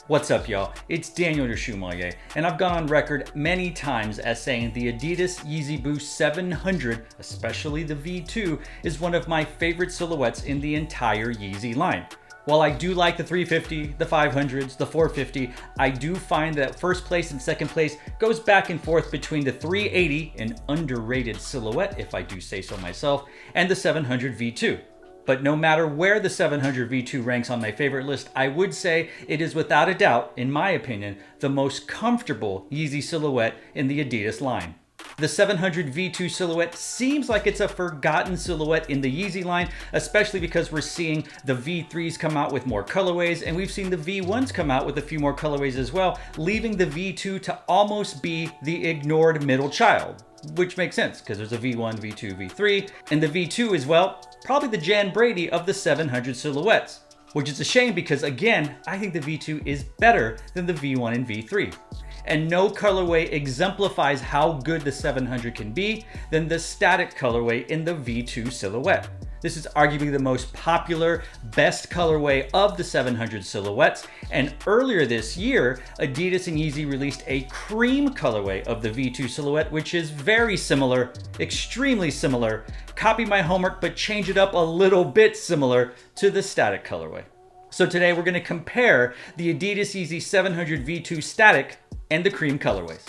What's up, y'all? It's Daniel, your Shoemmelier, and I've gone on record many times as saying the adidas Yeezy Boost 700, especially the V2, is one of my favorite silhouettes in the entire Yeezy line. While I do like the 350, the 500s, the 450, I do find that first place and second place goes back and forth between the 380, an underrated silhouette if I do say so myself, and the 700 V2. But no matter where the 700 V2 ranks on my favorite list, I would say it is without a doubt, in my opinion, the most comfortable Yeezy silhouette in the Adidas line. The 700 V2 silhouette seems like it's a forgotten silhouette in the Yeezy line, especially because we're seeing the V3s come out with more colorways, and we've seen the V1s come out with a few more colorways as well, leaving the V2 to almost be the ignored middle child. Which makes sense, because there's a V1, V2, V3, and the V2 is, well, probably the Jan Brady of the 700 silhouettes. Which is a shame because, again, I think the V2 is better than the V1 and V3. And no colorway exemplifies how good the 700 can be than the static colorway in the V2 silhouette. This is arguably the most popular, best colorway of the 700 silhouettes, and earlier this year, Adidas and Yeezy released a cream colorway of the V2 silhouette, which is very similar, extremely similar, copy my homework but change it up a little bit similar to the static colorway. So today we're going to compare the Adidas Yeezy 700 V2 static and the cream colorways.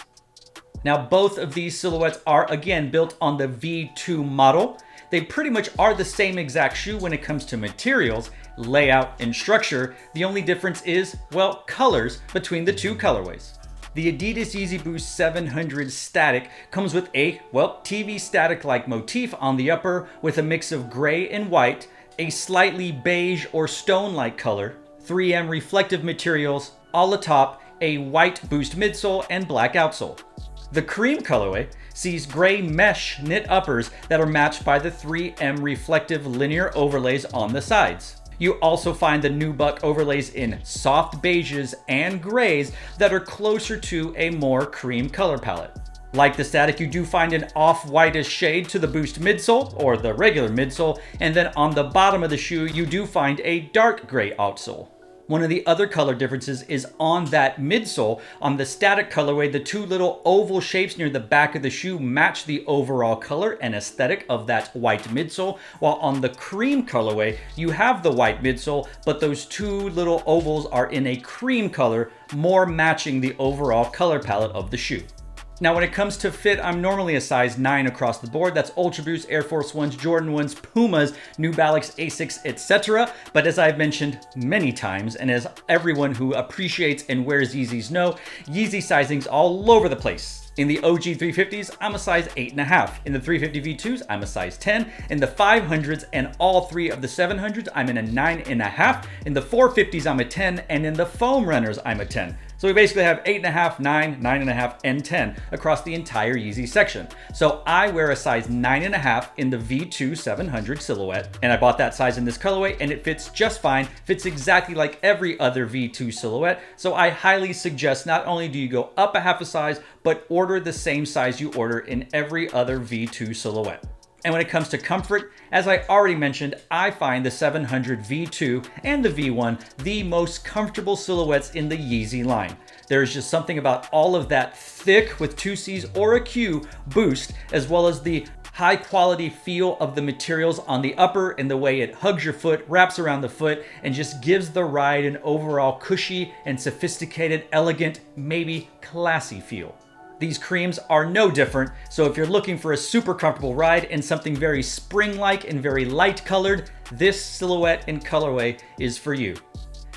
Now both of these silhouettes are again built on the V2 model. They pretty much are the same exact shoe when it comes to materials, layout, and structure. The only difference is, well, colors between the two colorways. The Adidas Yeezy Boost 700 static comes with a, well, TV static-like motif on the upper with a mix of gray and white, a slightly beige or stone-like color, 3M reflective materials, all atop, a white Boost midsole and black outsole. The cream colorway sees gray mesh knit uppers that are matched by the 3M reflective linear overlays on the sides. You also find the nubuck overlays in soft beiges and grays that are closer to a more cream color palette. Like the static, you do find an off-whitish shade to the Boost midsole, or the regular midsole, and then on the bottom of the shoe, you do find a dark gray outsole. One of the other color differences is on that midsole. On the static colorway, the two little oval shapes near the back of the shoe match the overall color and aesthetic of that white midsole, while on the cream colorway, you have the white midsole, but those two little ovals are in a cream color, more matching the overall color palette of the shoe. Now when it comes to fit, I'm normally a size 9 across the board. That's Ultra Boost, Air Force Ones, Jordan 1s, Pumas, New Balance, Asics, etc. But as I've mentioned many times, and as everyone who appreciates and wears Yeezys know, Yeezy sizing's all over the place. In the OG 350s, I'm a size 8.5. In the 350 V2s, I'm a size 10. In the 500s and all three of the 700s, I'm in a 9.5. In the 450s, I'm a 10. And in the foam runners, I'm a 10. So we basically have 8.5, 9, 9.5, and 10 across the entire Yeezy section. So I wear a size 9.5 in the V2 700 silhouette, and I bought that size in this colorway, and it fits just fine, fits exactly like every other V2 silhouette. So I highly suggest not only do you go up a half a size, but order the same size you order in every other V2 silhouette. And when it comes to comfort, as I already mentioned, I find the 700 V2 and the V1 the most comfortable silhouettes in the Yeezy line. There's just something about all of that thick with 2 C's or a Q boost, as well as the high quality feel of the materials on the upper and the way it hugs your foot, wraps around the foot, and just gives the ride an overall cushy and sophisticated, elegant, maybe classy feel. These creams are no different, so if you're looking for a super comfortable ride and something very spring-like and very light colored, this silhouette and colorway is for you.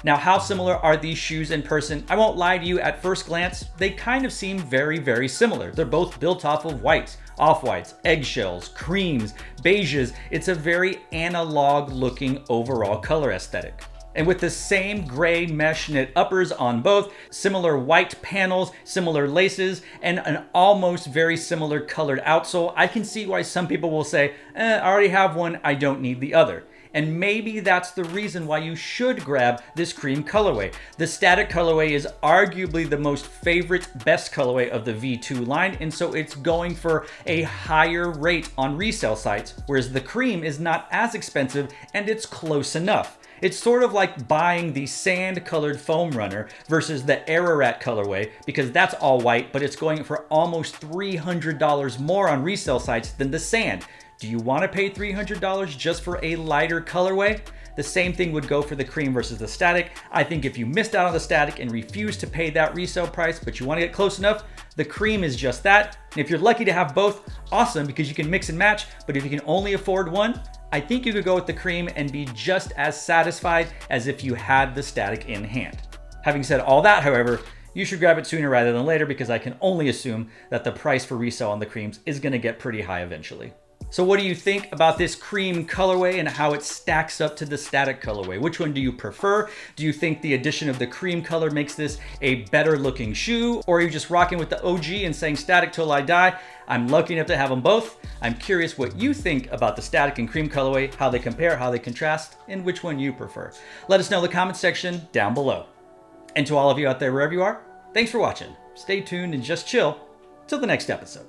Now, how similar are these shoes in person? I won't lie to you, at first glance, they kind of seem very, very similar. They're both built off of whites, off-whites, eggshells, creams, beiges. It's a very analog-looking overall color aesthetic. And with the same gray mesh knit uppers on both, similar white panels, similar laces, and an almost very similar colored outsole, I can see why some people will say, I already have one, I don't need the other. And maybe that's the reason why you should grab this cream colorway. The static colorway is arguably the most favorite, best colorway of the V2 line, and so it's going for a higher rate on resale sites, whereas the cream is not as expensive and it's close enough. It's sort of like buying the sand colored foam runner versus the Ararat colorway, because that's all white, but it's going for almost $300 more on resale sites than the sand. Do you want to pay $300 just for a lighter colorway? The same thing would go for the cream versus the static. I think if you missed out on the static and refused to pay that resale price, but you want to get close enough, the cream is just that. And if you're lucky to have both, awesome, because you can mix and match. But if you can only afford one, I think you could go with the cream and be just as satisfied as if you had the static in hand. Having said all that, however, you should grab it sooner rather than later, because I can only assume that the price for resale on the creams is going to get pretty high eventually. So what do you think about this cream colorway and how it stacks up to the static colorway? Which one do you prefer? Do you think the addition of the cream color makes this a better looking shoe? Or are you just rocking with the OG and saying static till I die? I'm lucky enough to have them both. I'm curious what you think about the static and cream colorway, how they compare, how they contrast, and which one you prefer. Let us know in the comment section down below. And to all of you out there, wherever you are, thanks for watching. Stay tuned and just chill till the next episode.